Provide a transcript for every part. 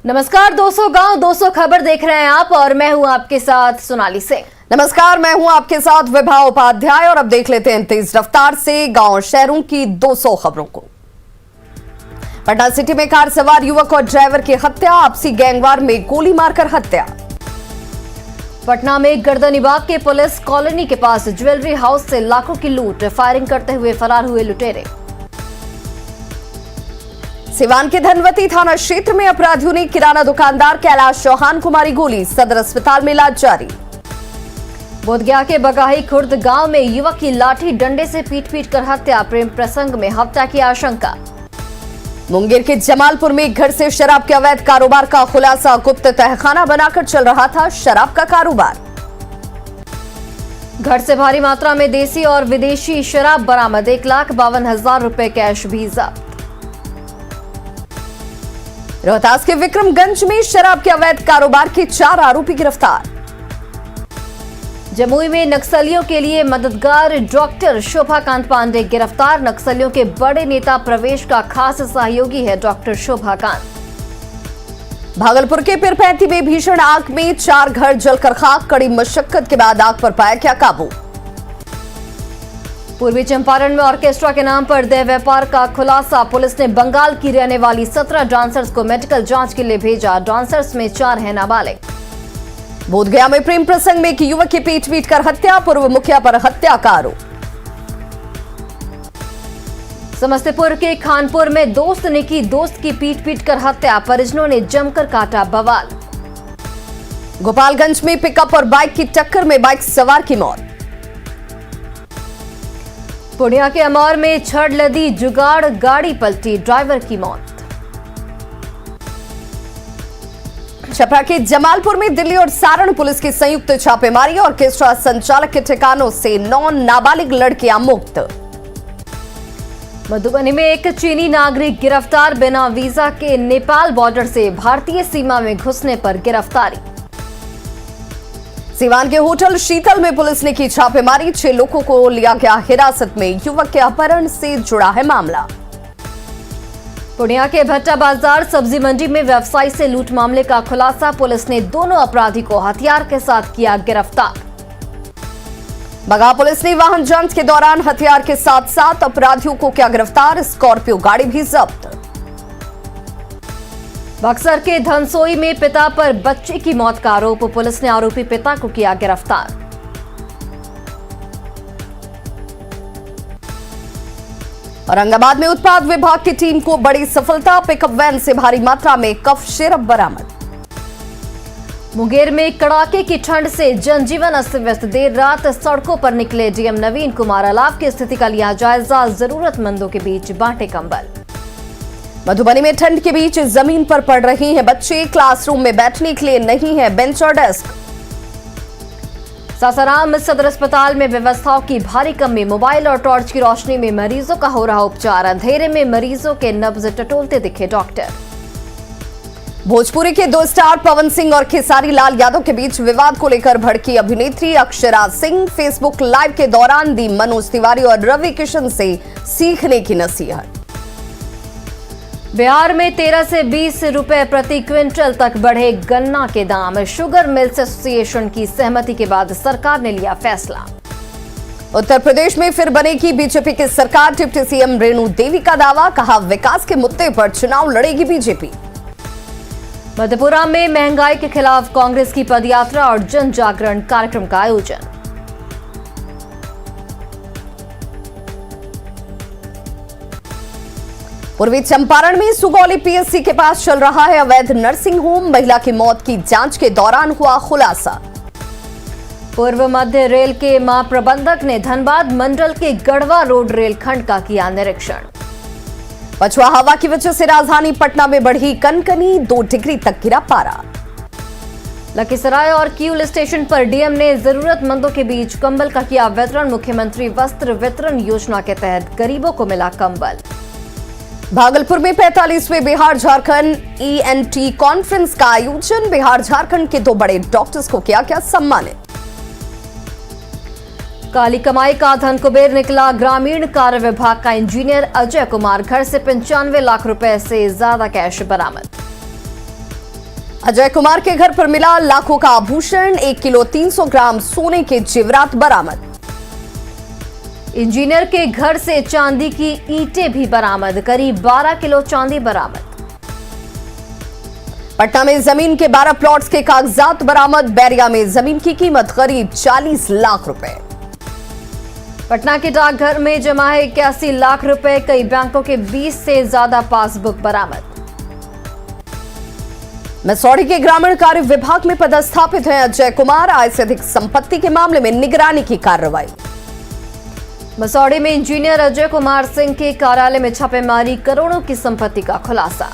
नमस्कार दोस्तों, गांव 200 खबर देख रहे हैं आप और मैं हूं आपके साथ सोनाली सिंह। नमस्कार, मैं हूं आपके साथ विभा उपाध्याय और अब देख लेते हैं तेज रफ्तार से गांव शहरों की 200 खबरों को। पटना सिटी में कार सवार युवक और ड्राइवर की हत्या, आपसी गैंगवार में गोली मारकर हत्या। पटना में गर्दनीबाग के पुलिस कॉलोनी के पास ज्वेलरी हाउस से लाखों की लूट, फायरिंग करते हुए फरार हुए लुटेरे। सिवान के धनवती थाना क्षेत्र में अपराधियों ने किराना दुकानदार कैलाश चौहान को मारी गोली, सदर अस्पताल में इलाज जारी। बोधगया के बगाही खुर्द गांव में युवक की लाठी डंडे से पीट कर हत्या, प्रेम प्रसंग में हत्या की आशंका। मुंगेर के जमालपुर में घर से शराब के अवैध कारोबार का खुलासा, गुप्त तहखाना बनाकर चल रहा था शराब का कारोबार। घर से भारी मात्रा में देसी और विदेशी शराब बरामद, 1,52,000 रुपए कैश भी जब्त। रोहतास के विक्रमगंज में शराब के अवैध कारोबार के 4 आरोपी गिरफ्तार। जमुई में नक्सलियों के लिए मददगार डॉक्टर शोभाकांत पांडे गिरफ्तार, नक्सलियों के बड़े नेता प्रवेश का खास सहयोगी है डॉक्टर शोभाकांत। भागलपुर के पिरपैंती में भीषण आग में 4 घर जलकर खाक, कड़ी मशक्कत के बाद आग पर पाया गया काबू। पूर्वी चंपारण में ऑर्केस्ट्रा के नाम पर देह व्यापार का खुलासा, पुलिस ने बंगाल की रहने वाली 17 डांसर्स को मेडिकल जांच के लिए भेजा, डांसर्स में 4 हैं नाबालिग। बोधगया में प्रेम प्रसंग में एक युवक की पीट कर हत्या, पूर्व मुखिया पर हत्या का आरोप। समस्तीपुर के खानपुर में दोस्त ने की दोस्त की पीट कर हत्या, परिजनों ने जमकर काटा बवाल। गोपालगंज में पिकअप और बाइक की टक्कर में बाइक सवार की मौत। पूर्णिया के अमौर में छड़ लदी जुगाड़ गाड़ी पलटी, ड्राइवर की मौत। छपरा के जमालपुर में दिल्ली और सारण पुलिस की संयुक्त छापेमारी, ऑर्केस्ट्रा संचालक के ठिकानों से 9 नाबालिग लड़कियां मुक्त। मधुबनी में एक चीनी नागरिक गिरफ्तार, बिना वीजा के नेपाल बॉर्डर से भारतीय सीमा में घुसने पर गिरफ्तारी। सिवान के होटल शीतल में पुलिस ने की छापेमारी, 6 लोगों को लिया गया हिरासत में, युवक के अपहरण से जुड़ा है मामला। पूर्णिया के भट्टा बाजार सब्जी मंडी में व्यवसायी से लूट मामले का खुलासा, पुलिस ने दोनों अपराधी को हथियार के साथ किया गिरफ्तार। बगा पुलिस ने वाहन जांच के दौरान हथियार के साथ 7 अपराधियों को किया गिरफ्तार, स्कॉर्पियो गाड़ी भी जब्त। बक्सर के धनसोई में पिता पर बच्चे की मौत का आरोप, पुलिस ने आरोपी पिता को किया गिरफ्तार। औरंगाबाद में उत्पाद विभाग की टीम को बड़ी सफलता, पिकअप वैन से भारी मात्रा में कफ सिरप बरामद। मुंगेर में कड़ाके की ठंड से जनजीवन अस्त व्यस्त, देर रात सड़कों पर निकले डीएम नवीन कुमार, अलाव की स्थिति का लिया जायजा, जरूरतमंदों के बीच बांटे कंबल। मधुबनी में ठंड के बीच जमीन पर पढ़ रहे हैं बच्चे, क्लासरूम में बैठने के लिए नहीं है बेंच और डेस्क। सासाराम सदर अस्पताल में व्यवस्थाओं की भारी कमी, मोबाइल और टॉर्च की रोशनी में मरीजों का हो रहा उपचार, अंधेरे में मरीजों के नब्ज टटोलते दिखे डॉक्टर। भोजपुरी के 2 स्टार पवन सिंह और खेसारी लाल यादव के बीच विवाद को लेकर भड़की अभिनेत्री अक्षरा सिंह, फेसबुक लाइव के दौरान दी मनोज तिवारी और रवि किशन से सीखने की नसीहत। बिहार में 13 से 20 रुपए प्रति क्विंटल तक बढ़े गन्ना के दाम, शुगर मिल्स एसोसिएशन की सहमति के बाद सरकार ने लिया फैसला। उत्तर प्रदेश में फिर बनेगी बीजेपी की सरकार, डिप्टी सीएम रेणु देवी का दावा, कहा विकास के मुद्दे पर चुनाव लड़ेगी बीजेपी। मधेपुरा में महंगाई के खिलाफ कांग्रेस की पदयात्रा और जन जागरण कार्यक्रम का आयोजन। पूर्वी चंपारण में सुगौली पीएससी के पास चल रहा है अवैध नर्सिंग होम, महिला की मौत की जांच के दौरान हुआ खुलासा। पूर्व मध्य रेल के महाप्रबंधक ने धनबाद मंडल के गढ़वा रोड रेलखंड का किया निरीक्षण। पछुआ हवा की वजह से राजधानी पटना में बढ़ी कनकनी, 2 डिग्री तक गिरा पारा। लखीसराय और किऊल स्टेशन पर डीएम ने जरूरतमंदों के बीच कंबल का किया वितरण, मुख्यमंत्री वस्त्र वितरण योजना के तहत गरीबों को मिला कंबल। भागलपुर में 45वें बिहार झारखंड ईएनटी कॉन्फ्रेंस का आयोजन, बिहार झारखंड के 2 बड़े डॉक्टर्स को किया गया सम्मानित। काली कमाई का धन कुबेर निकला ग्रामीण कार्य विभाग का इंजीनियर अजय कुमार, घर से 95 लाख रुपए से ज्यादा कैश बरामद। अजय कुमार के घर पर मिला लाखों का आभूषण, 1 किलो 300 ग्राम सोने के जेवरात बरामद। इंजीनियर के घर से चांदी की ईंटें भी बरामद, करीब 12 किलो चांदी बरामद। पटना में जमीन के 12 प्लॉट्स के कागजात बरामद, बैरिया में जमीन की कीमत करीब 40 लाख रुपए। पटना के डाकघर में जमा है 81 लाख रुपए, कई बैंकों के 20 से ज्यादा पासबुक बरामद। मसौढ़ी के ग्रामीण कार्य विभाग में पदस्थापित हैं अजय कुमार, आय से अधिक संपत्ति के मामले में निगरानी की कार्रवाई। मसौढ़ी में इंजीनियर अजय कुमार सिंह के कार्यालय में छापेमारी, करोड़ों की संपत्ति का खुलासा।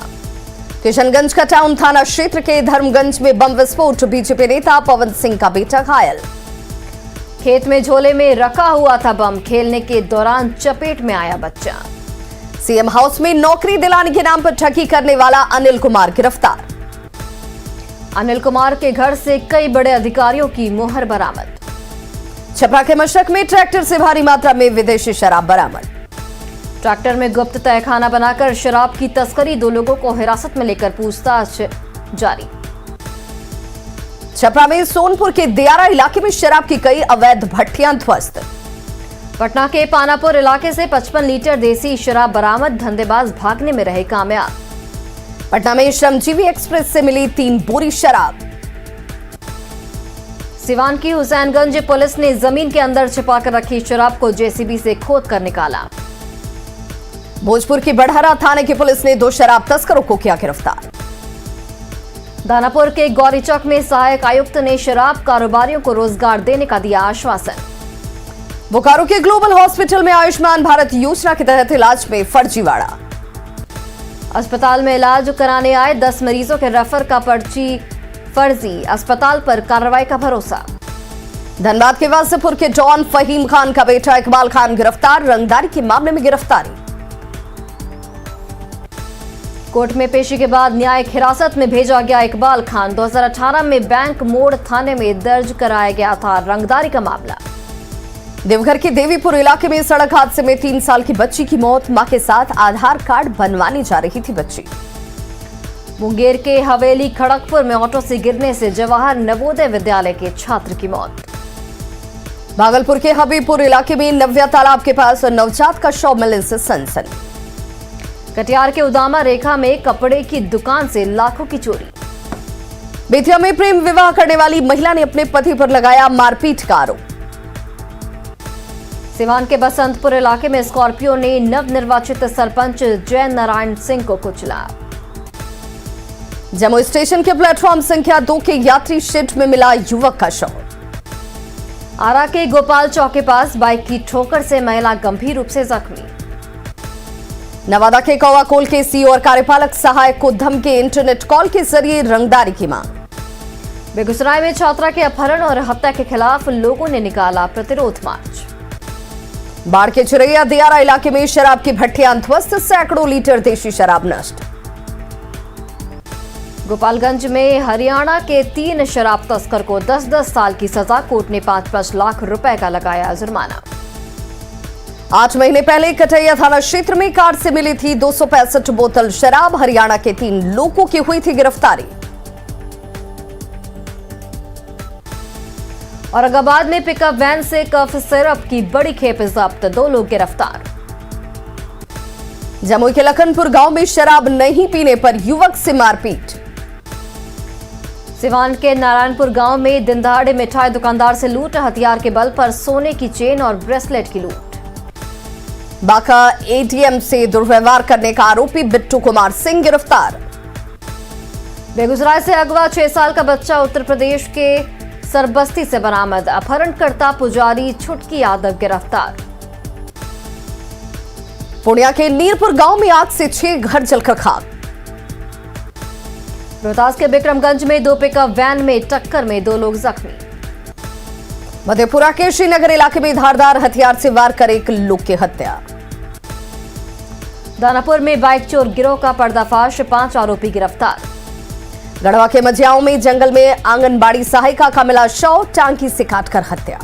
किशनगंज का टाउन थाना क्षेत्र के धर्मगंज में बम विस्फोट, बीजेपी नेता पवन सिंह का बेटा घायल। खेत में झोले में रखा हुआ था बम, खेलने के दौरान चपेट में आया बच्चा। सीएम हाउस में नौकरी दिलाने के नाम पर ठगी करने वाला अनिल कुमार गिरफ्तार। अनिल कुमार के घर से कई बड़े अधिकारियों की मोहर बरामद। छपरा के मशरक में ट्रैक्टर से भारी मात्रा में विदेशी शराब बरामद। ट्रैक्टर में गुप्त तहखाना बनाकर शराब की तस्करी, 2 लोगों को हिरासत में लेकर पूछताछ जारी। छपरा में सोनपुर के दियारा इलाके में शराब की कई अवैध भट्टियां ध्वस्त। पटना के पानापुर इलाके से 55 लीटर देसी शराब बरामद, धंधेबाज भागने में रहे कामयाब। पटना में श्रमजीवी एक्सप्रेस से मिली 3 बोरी शराब। सिवान की हुसैनगंज पुलिस ने जमीन के अंदर छिपाकर रखी शराब को जेसीबी से खोद कर निकाला। भोजपुर की बढ़हरा थाने की पुलिस ने 2 शराब तस्करों को किया गिरफ्तार। दानापुर के गौरीचौक में सहायक आयुक्त ने शराब कारोबारियों को रोजगार देने का दिया आश्वासन। बोकारो के ग्लोबल हॉस्पिटल में आयुष्मान भारत योजना के तहत इलाज में फर्जीवाड़ा। अस्पताल में इलाज कराने आए 10 मरीजों के रेफर का पर्ची फर्जी, अस्पताल पर कार्रवाई का भरोसा। धनबाद के वासीपुर के डॉन फहीम खान का बेटा इकबाल खान गिरफ्तार, रंगदारी के मामले में गिरफ्तारी। कोर्ट में पेशी के बाद न्यायिक हिरासत में भेजा गया इकबाल खान, 2018 में बैंक मोड़ थाने में दर्ज कराया गया था रंगदारी का मामला। देवघर के देवीपुर इलाके में सड़क हादसे में 3 साल की बच्ची की मौत, मां के साथ आधार कार्ड बनवाने जा रही थी बच्ची। मुंगेर के हवेली खड़गपुर में ऑटो से गिरने से जवाहर नवोदय विद्यालय के छात्र की मौत। भागलपुर के हबीबपुर इलाके में नव्या तालाब के पास नवजात का शव मिलने से सनसनी। कटिहार के उदामा रेखा में कपड़े की दुकान से लाखों की चोरी। बेतिया में प्रेम विवाह करने वाली महिला ने अपने पति पर लगाया मारपीट का आरोप। सिवान के बसंतपुर इलाके में स्कॉर्पियो ने नवनिर्वाचित सरपंच जय नारायण सिंह को कुचला। जम्मू स्टेशन के प्लेटफॉर्म संख्या 2 के यात्री शेड में मिला युवक का शव। आरा के गोपाल चौक के पास बाइक की ठोकर से महिला गंभीर रूप से जख्मी। नवादा के कौवाकोल के सीईओ और कार्यपालक सहायक को धमकी, इंटरनेट कॉल के जरिए रंगदारी की मांग। बेगूसराय में छात्रा के अपहरण और हत्या के खिलाफ लोगों ने निकाला प्रतिरोध मार्च। बाढ़ के चिरैया दियारा इलाके में शराब की भट्टियां ध्वस्त, सैकड़ों लीटर देशी शराब नष्ट। गोपालगंज में हरियाणा के 3 शराब तस्कर को 10-10 साल की सजा, कोर्ट ने 5-5 लाख रुपए का लगाया जुर्माना। 8 महीने पहले कटैया थाना क्षेत्र में कार से मिली थी 265 बोतल शराब, हरियाणा के 3 लोगों की हुई थी गिरफ्तारी। औरंगाबाद में पिकअप वैन से कफ सिरप की बड़ी खेप जब्त, 2 लोग गिरफ्तार। जमुई के लखनपुर गांव में शराब नहीं पीने पर युवक से मारपीट। सिवान के नारायणपुर गांव में दिनदहाड़े मिठाई दुकानदार से लूट, हथियार के बल पर सोने की चेन और ब्रेसलेट की लूट। बांका एटीएम से दुर्व्यवहार करने का आरोपी बिट्टू कुमार सिंह गिरफ्तार। बेगूसराय से अगवा 6 साल का बच्चा उत्तर प्रदेश के सरबस्ती से बरामद, अपहरणकर्ता पुजारी छुटकी यादव गिरफ्तार। पूर्णिया के नीरपुर गांव में आग से 6 घर जलकर खाक। रोहतास के बिक्रमगंज में 2 पिकअप वैन में टक्कर में 2 लोग जख्मी। मधेपुरा के श्रीनगर इलाके में धारदार हथियार से वार कर 1 लोग की हत्या। दानापुर में बाइक चोर गिरोह का पर्दाफाश, 5 आरोपी गिरफ्तार। गढ़वा के मझियाओं में जंगल में आंगनबाड़ी सहायिका का मिला शव, टांकी से काटकर हत्या।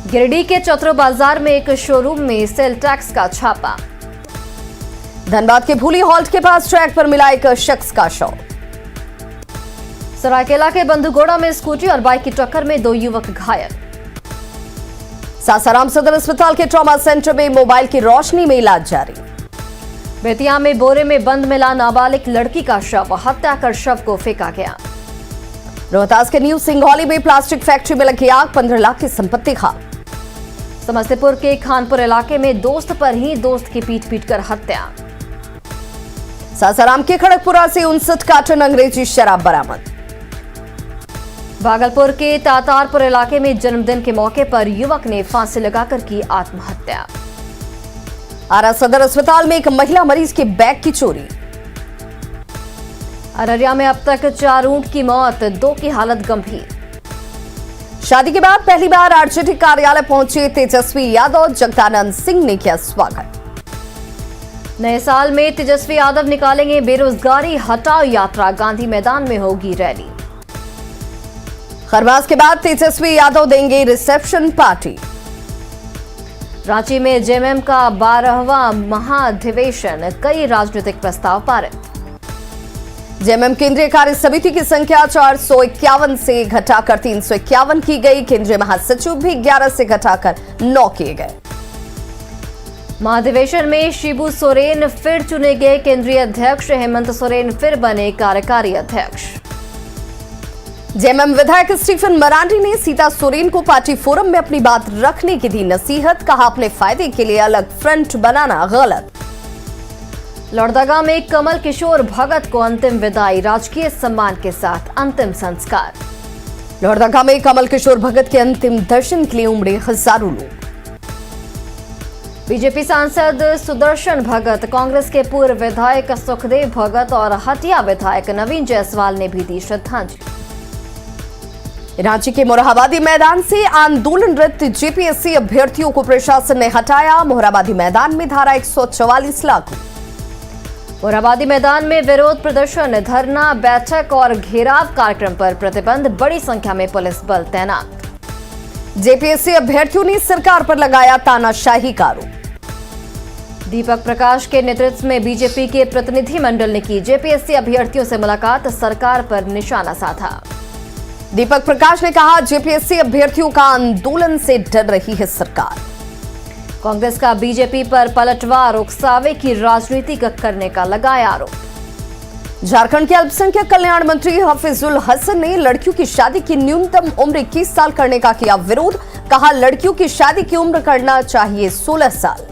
गिरिडीह के चौथरो बाजार में एक शोरूम में सेल टैक्स का छापा। धनबाद के भूली हॉल्ट के पास ट्रैक पर मिला एक शख्स का शव। सरायकेला के बंधुगोड़ा में स्कूटी और बाइक की टक्कर में 2 युवक घायल। सासाराम सदर अस्पताल के ट्रॉमा सेंटर में मोबाइल की रोशनी में इलाज जारी। बेतिया में बोरे में बंद मिला नाबालिग लड़की का शव, हत्या कर शव को फेंका गया। रोहतास के न्यू सिंघौली में प्लास्टिक फैक्ट्री में लगी आग, 15 लाख की संपत्ति खाक। समस्तीपुर के खानपुर इलाके में दोस्त पर ही दोस्त की पीट कर हत्या। सासाराम के खड़गपुरा से 59 कार्टन अंग्रेजी शराब बरामद। भागलपुर के तातारपुर इलाके में जन्मदिन के मौके पर युवक ने फांसी लगाकर की आत्महत्या। आरा सदर अस्पताल में एक महिला मरीज के बैग की चोरी। अररिया में अब तक 4 ऊंट की मौत, 2 की हालत गंभीर। शादी के बाद पहली बार आरजेडी कार्यालय पहुंचे तेजस्वी यादव, जगदानंद सिंह ने किया स्वागत। नए साल में तेजस्वी यादव निकालेंगे बेरोजगारी हटाओ यात्रा, गांधी मैदान में होगी रैली। खरमास के बाद तेजस्वी यादव देंगे रिसेप्शन पार्टी। रांची में जेएमएम का 12वां महाधिवेशन, कई राजनीतिक प्रस्ताव पारित। जेएमएम केंद्रीय कार्य समिति की संख्या 451 से घटाकर 351 की गई। केंद्रीय महासचिव भी 11 से घटाकर 9 किए गए। महाधिवेशन में शिबू सोरेन फिर चुने गए केंद्रीय अध्यक्ष, हेमंत सोरेन फिर बने कार्यकारी अध्यक्ष। जेएमएम विधायक स्टीफन मरांडी ने सीता सोरेन को पार्टी फोरम में अपनी बात रखने की दी नसीहत, कहा अपने फायदे के लिए अलग फ्रंट बनाना गलत। लोहरदगा में कमल किशोर भगत को अंतिम विदाई, राजकीय सम्मान के साथ अंतिम संस्कार। लोहरदगा में कमल किशोर भगत के अंतिम दर्शन के लिए उमड़े हजारों लोग। बीजेपी सांसद सुदर्शन भगत, कांग्रेस के पूर्व विधायक सुखदेव भगत और हटिया विधायक नवीन जायसवाल ने भी दी श्रद्धांजलि। रांची के मोरहाबादी मैदान से आंदोलनरत जेपीएससी अभ्यर्थियों को प्रशासन ने हटाया। मोरहाबादी मैदान में धारा 144 लागू। मोरहाबादी मैदान में विरोध प्रदर्शन, धरना, बैठक और घेराव कार्यक्रम पर प्रतिबंध, बड़ी संख्या में पुलिस बल तैनात। जेपीएससी अभ्यर्थियों ने सरकार पर लगाया तानाशाही का आरोप। दीपक प्रकाश के नेतृत्व में बीजेपी के प्रतिनिधि मंडल ने की जेपीएससी अभ्यर्थियों से मुलाकात, सरकार पर निशाना साधा। दीपक प्रकाश ने कहा, जेपीएससी अभ्यर्थियों का आंदोलन से डर रही है सरकार। कांग्रेस का बीजेपी पर पलटवार, उकसावे की राजनीति करने का लगाया आरोप। झारखंड के अल्पसंख्यक कल्याण मंत्री हफीजुल हसन ने लड़कियों की शादी की न्यूनतम उम्र 21 साल करने का किया विरोध, कहा लड़कियों की शादी की उम्र करना चाहिए 16 साल।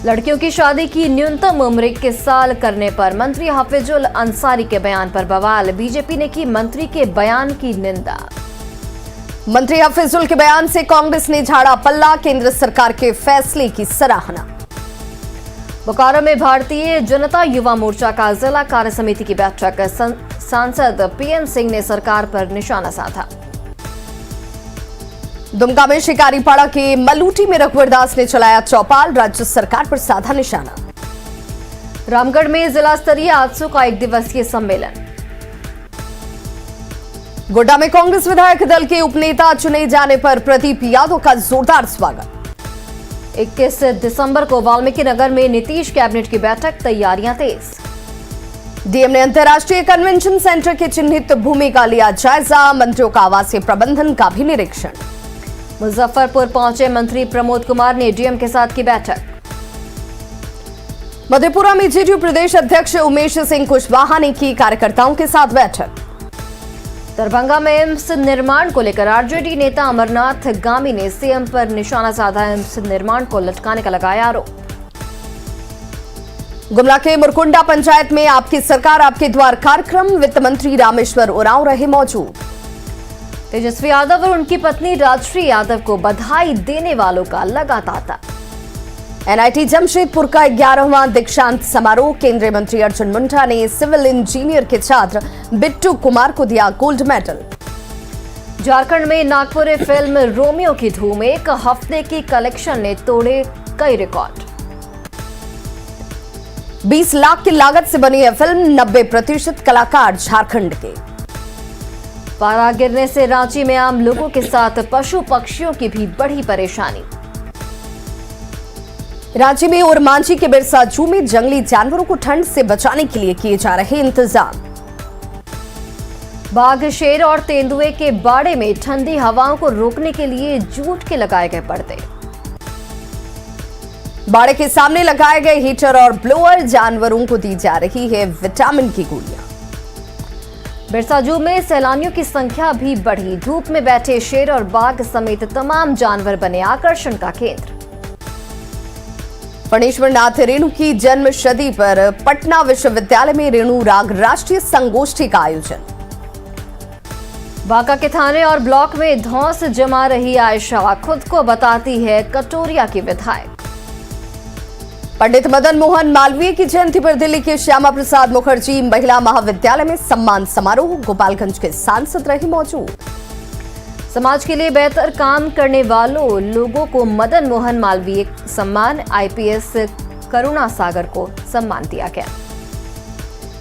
लड़कियों की शादी की न्यूनतम उम्र 21 साल करने पर मंत्री हफीजुल अंसारी के बयान पर बवाल, बीजेपी ने की मंत्री के बयान की निंदा। मंत्री हफीजुल के बयान से कांग्रेस ने झाड़ा पल्ला, केंद्र सरकार के फैसले की सराहना। बोकारो में भारतीय जनता युवा मोर्चा का जिला कार्य समिति की बैठक, सांसद पीएन सिंह ने सरकार पर निशाना साधा। दुमका में शिकारीपाड़ा के मलूटी में रघुवर दास ने चलाया चौपाल, राज्य सरकार पर साधा निशाना। रामगढ़ में जिला स्तरीय आजसू का 1 दिवसीय सम्मेलन। गोड्डा में कांग्रेस विधायक दल के उपनेता चुने जाने पर प्रदीप यादव का जोरदार स्वागत। 21 दिसंबर को वाल्मीकि नगर में नीतीश कैबिनेट की बैठक, तैयारियां तेज। डीएम ने अंतर्राष्ट्रीय कन्वेंशन सेंटर के चिन्हित भूमि का लिया जायजा, मंत्रियों का आवासीय प्रबंधन का भी निरीक्षण। मुजफ्फरपुर पहुंचे मंत्री प्रमोद कुमार ने डीएम के साथ की बैठक। मधेपुरा में जेडीयू प्रदेश अध्यक्ष उमेश सिंह कुशवाहा ने की कार्यकर्ताओं के साथ बैठक। दरभंगा में एम्स निर्माण को लेकर आरजेडी नेता अमरनाथ गामी ने सीएम पर निशाना साधा, एम्स निर्माण को लटकाने का लगाया आरोप। गुमला के मुरकुंडा पंचायत में आपकी सरकार आपके द्वार कार्यक्रम, वित्त मंत्री रामेश्वर उरांव रहे मौजूद। तेजस्वी यादव और उनकी पत्नी राजश्री यादव को बधाई देने वालों का लगा तांता। एनआईटी जमशेदपुर का 11वां दीक्षांत समारोह, केंद्रीय मंत्री अर्जुन मुंडा ने सिविल इंजीनियर के छात्र बिट्टू कुमार को दिया गोल्ड मेडल। झारखंड में नागपुर फिल्म रोमियो की धूम, 1 हफ्ते की कलेक्शन ने तोड़े कई रिकॉर्ड। 20 लाख की लागत से बनी है फिल्म, 90% कलाकार झारखंड के। पारा गिरने से रांची में आम लोगों के साथ पशु पक्षियों की भी बड़ी परेशानी। रांची में और मांझी के बिरसा जू में जंगली जानवरों को ठंड से बचाने के लिए किए जा रहे इंतजाम। बाघ, शेर और तेंदुए के बाड़े में ठंडी हवाओं को रोकने के लिए जूट के लगाए गए पर्दे। बाड़े के सामने लगाए गए हीटर और ब्लोअर, जानवरों को दी जा रही है विटामिन की गोलियां। बिरसा जू में सैलानियों की संख्या भी बढ़ी। धूप में बैठे शेर और बाघ समेत तमाम जानवर बने आकर्षण का केंद्र। फणीश्वर नाथ रेणु की जन्म शती पर पटना विश्वविद्यालय में रेणु राग राष्ट्रीय संगोष्ठी का आयोजन। बांका के थाने और ब्लॉक में धौंस जमा रही आयशा, खुद को बताती है कटोरिया की विधायक। पंडित मदन मोहन मालवीय की जयंती पर दिल्ली के श्यामा प्रसाद मुखर्जी महिला महाविद्यालय में सम्मान समारोह। गोपालगंज के सांसद रहे मौजूद। समाज के लिए बेहतर काम करने वालों लोगों को मदन मोहन मालवीय सम्मान। आईपीएस करुणा सागर को सम्मान दिया गया।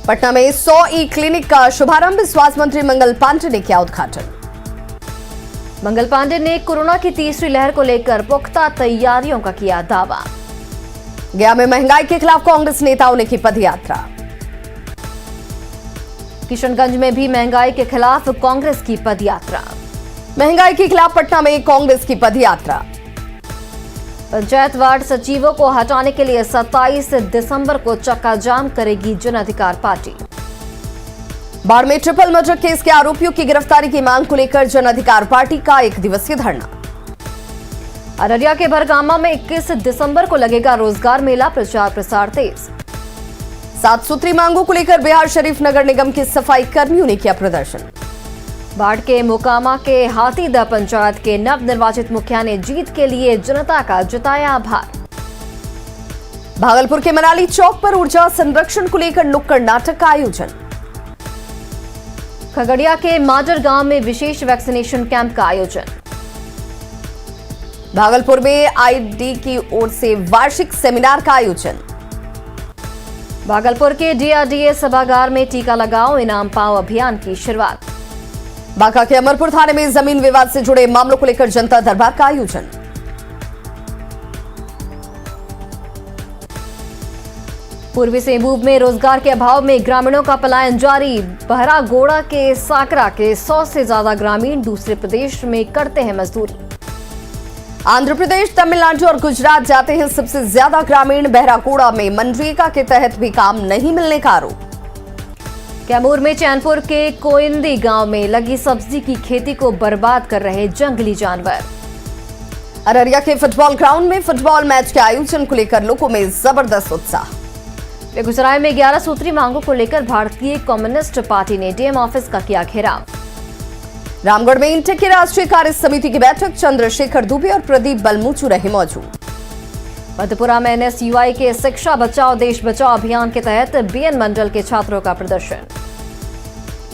पटना में 100 ई क्लिनिक का शुभारंभ। स्वास्थ्य मंत्री मंगल पांडे ने किया उद्घाटन। मंगल पांडे ने कोरोना की तीसरी लहर को लेकर पुख्ता तैयारियों का किया दावा। गया में महंगाई के खिलाफ कांग्रेस नेताओं ने की पदयात्रा। किशनगंज में भी महंगाई के खिलाफ कांग्रेस की पदयात्रा। महंगाई के खिलाफ पटना में कांग्रेस की पदयात्रा। पंचायत वार्ड सचिवों को हटाने के लिए 27 दिसंबर को चक्का जाम करेगी जन अधिकार पार्टी। बाढ़ में ट्रिपल मर्डर केस के आरोपियों की गिरफ्तारी की मांग को लेकर जन अधिकार पार्टी का 1 दिवसीय धरना। अररिया के भरगामा में 21 दिसंबर को लगेगा रोजगार मेला, प्रचार प्रसार तेज। 7 सूत्री मांगों को लेकर बिहार शरीफ नगर निगम के सफाई कर्मियों ने किया प्रदर्शन। बाढ़ के मोकामा के हाथीदह पंचायत के नवनिर्वाचित मुखिया ने जीत के लिए जनता का जताया आभार। भागलपुर के मनाली चौक पर ऊर्जा संरक्षण को लेकर नुक्कड़ नाटक का आयोजन। खगड़िया के माजर गांव में विशेष वैक्सीनेशन कैंप का आयोजन। भागलपुर में आईडी की ओर से वार्षिक सेमिनार का आयोजन। भागलपुर के डीआरडीए सभागार में टीका लगाओ इनाम पाओ अभियान की शुरुआत। बांका के अमरपुर थाने में जमीन विवाद से जुड़े मामलों को लेकर जनता दरबार का आयोजन। पूर्वी सिंहभूम में रोजगार के अभाव में ग्रामीणों का पलायन जारी। बहरागोड़ा के साकरा के 100 से ज्यादा ग्रामीण दूसरे प्रदेश में करते हैं मजदूरी। आंध्र प्रदेश, तमिलनाडु और गुजरात जाते हैं सबसे ज्यादा ग्रामीण। बहरागोड़ा में मनरेगा के तहत भी काम नहीं मिलने का आरोप। कैमूर में चैनपुर के कोइंदी गांव में लगी सब्जी की खेती को बर्बाद कर रहे जंगली जानवर। अररिया के फुटबॉल ग्राउंड में फुटबॉल मैच के आयोजन को लेकर लोगों में जबरदस्त उत्साह। बेगूसराय में 11 सूत्री मांगों को लेकर भारतीय कम्युनिस्ट पार्टी ने डीएम ऑफिस का किया घेराव। रामगढ़ में इंटेक की राष्ट्रीय कार्य समिति की बैठक। चंद्रशेखर दुबे और प्रदीप बलमूचू रहे मौजूद। मधेपुरा में एनएसयूआई के शिक्षा बचाओ देश बचाओ अभियान के तहत बीएन मंडल के छात्रों का प्रदर्शन।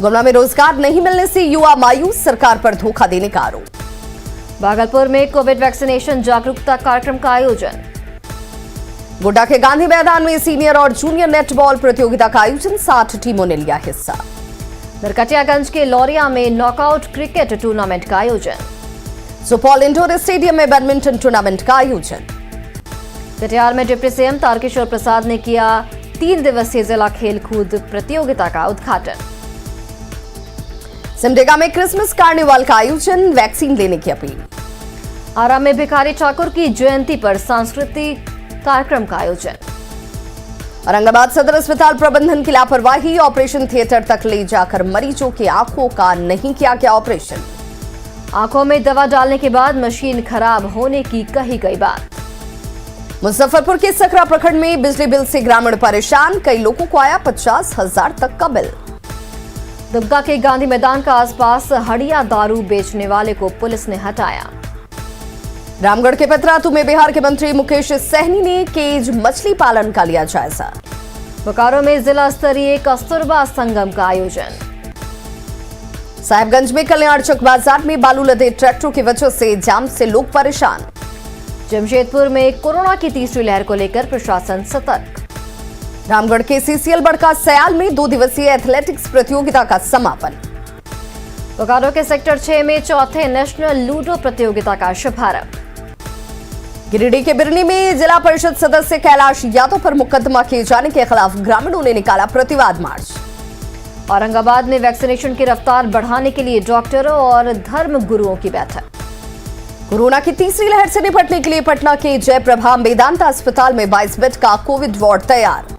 गुमला में रोजगार नहीं मिलने से युवा मायूस, सरकार पर धोखा देने का आरोप। भागलपुर में कोविड वैक्सीनेशन जागरूकता कार्यक्रम का आयोजन। गोड्डा के गांधी मैदान में सीनियर और जूनियर नेटबॉल प्रतियोगिता का आयोजन। 60 टीमों ने लिया हिस्सा। नरकटियागंज के लौरिया में नॉकआउट क्रिकेट टूर्नामेंट का आयोजन। सुपौल इंडोर स्टेडियम में बैडमिंटन टूर्नामेंट का आयोजन। कटिहार में डिप्टी सीएम तारकिशोर प्रसाद ने किया 3 दिवसीय जिला खेलकूद प्रतियोगिता का उद्घाटन। सिमडेगा में क्रिसमस कार्निवाल का आयोजन। वैक्सीन लेने की अपील। आरा में भिखारी ठाकुर की जयंती पर सांस्कृतिक कार्यक्रम का आयोजन। औरंगाबाद सदर अस्पताल प्रबंधन की लापरवाही। ऑपरेशन थिएटर तक ले जाकर मरीजों की आंखों का नहीं किया गया ऑपरेशन। आंखों में दवा डालने के बाद मशीन खराब होने की कही गई बात। मुजफ्फरपुर के सकरा प्रखंड में बिजली बिल से ग्रामीण परेशान। कई लोगों को आया 50,000 तक का बिल। दुमका के गांधी मैदान का आसपास हड़िया दारू बेचने वाले को पुलिस ने हटाया। रामगढ़ के पतरातू में बिहार के मंत्री मुकेश सहनी ने केज मछली पालन का लिया जायजा। बोकारो में जिला स्तरीय कस्तूरबा संगम का आयोजन। साहिबगंज में कल्याण चौक बाजार में बालू लदे ट्रैक्टरों की वजह से जाम से लोग परेशान। जमशेदपुर में कोरोना की तीसरी लहर को लेकर प्रशासन सतर्क। रामगढ़ के सीसीएल बड़का सयाल में 2 दिवसीय एथलेटिक्स प्रतियोगिता का समापन। बोकारो के सेक्टर 6 में चौथे नेशनल लूडो प्रतियोगिता का शुभारंभ। गिरिडीह के बिरनी में जिला परिषद सदस्य कैलाश यादव पर मुकदमा किए जाने के खिलाफ ग्रामीणों ने निकाला प्रतिवाद मार्च। औरंगाबाद में वैक्सीनेशन की रफ्तार बढ़ाने के लिए डॉक्टरों और धर्म गुरुओं की बैठक। कोरोना की तीसरी लहर से निपटने के लिए पटना के जयप्रभा मेदांता अस्पताल में 22 बेड का कोविड वार्ड तैयार।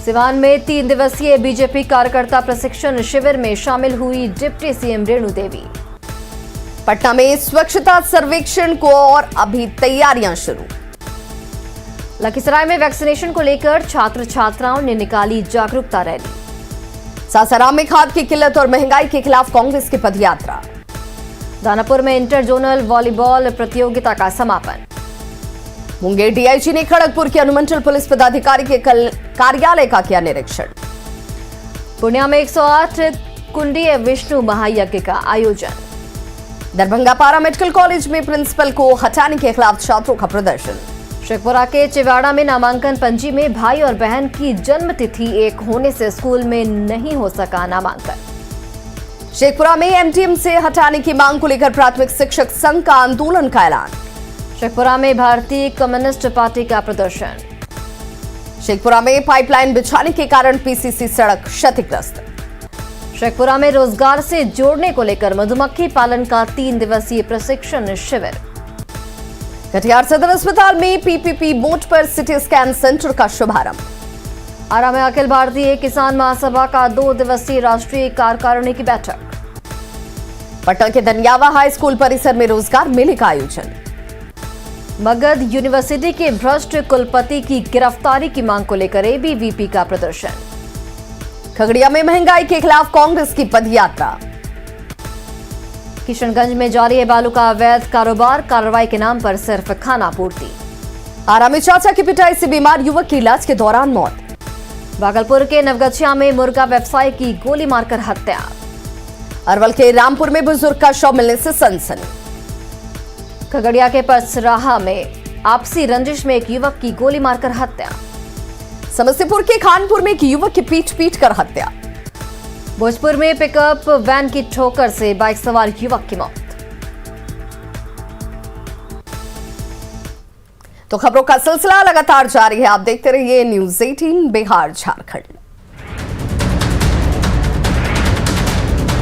सिवान में 3 दिवसीय बीजेपी कार्यकर्ता प्रशिक्षण शिविर में शामिल हुई डिप्टी सीएम रेणु देवी। पटना में स्वच्छता सर्वेक्षण को और अभी तैयारियां शुरू। लखीसराय में वैक्सीनेशन को लेकर छात्र छात्राओं ने निकाली जागरूकता रैली। सासाराम में खाद की किल्लत और महंगाई के खिलाफ कांग्रेस की पदयात्रा। दानापुर में इंटर जोनल वॉलीबॉल प्रतियोगिता का समापन। मुंगेर डीआईजी ने खड़गपुर के अनुमंडल पुलिस पदाधिकारी के कल कार्यालय का किया निरीक्षण। पूर्णिया में 108 कुंडीय विष्णु महायज्ञ का आयोजन। दरभंगा पारा मेडिकल कॉलेज में प्रिंसिपल को हटाने के खिलाफ छात्रों का प्रदर्शन। शेखपुरा के चिवाड़ा में नामांकन पंजी में भाई और बहन की जन्म तिथि एक होने से स्कूल में नहीं हो सका नामांकन। शेखपुरा में एमटीएम से हटाने की मांग को लेकर प्राथमिक शिक्षक संघ का आंदोलन का ऐलान। शेखपुरा में भारतीय कम्युनिस्ट पार्टी का प्रदर्शन। शेखपुरा में पाइपलाइन बिछाने के कारण पीसीसी सड़क क्षतिग्रस्त। शेखपुरा में रोजगार से जोड़ने को लेकर मधुमक्खी पालन का 3 दिवसीय प्रशिक्षण शिविर। कटिहार सदर अस्पताल में पीपीपी बोर्ड पर सिटी स्कैन सेंटर का शुभारंभ। आरा में अखिल भारतीय किसान महासभा का 2 दिवसीय राष्ट्रीय कार्यकारिणी की बैठक। पटना के दनियावा हाई स्कूल परिसर में रोजगार मेले का आयोजन। मगध यूनिवर्सिटी के भ्रष्ट कुलपति की गिरफ्तारी की मांग को लेकर एबीवीपी का प्रदर्शन। खगड़िया में महंगाई के खिलाफ कांग्रेस की पदयात्रा। किशनगंज में जारी है बालू का अवैध कारोबार, कार्रवाई के नाम पर सिर्फ खाना पूर्ति। आरा में चाचा की पिटाई से बीमार युवक की इलाज के दौरान मौत। भागलपुर के नवगछिया में मुर्गा व्यवसायी की गोली मारकर हत्या। अरवल के रामपुर में बुजुर्ग का शव मिलने से सनसनी। खगड़िया के पसराहा में आपसी रंजिश में एक युवक की गोली मारकर हत्या। समस्तीपुर के खानपुर में एक युवक की पीट कर हत्या। भोजपुर में पिकअप वैन की ठोकर से बाइक सवार युवक की मौत। तो खबरों का सिलसिला लगातार जारी है। आप देखते रहिए न्यूज़ 18 बिहार झारखंड।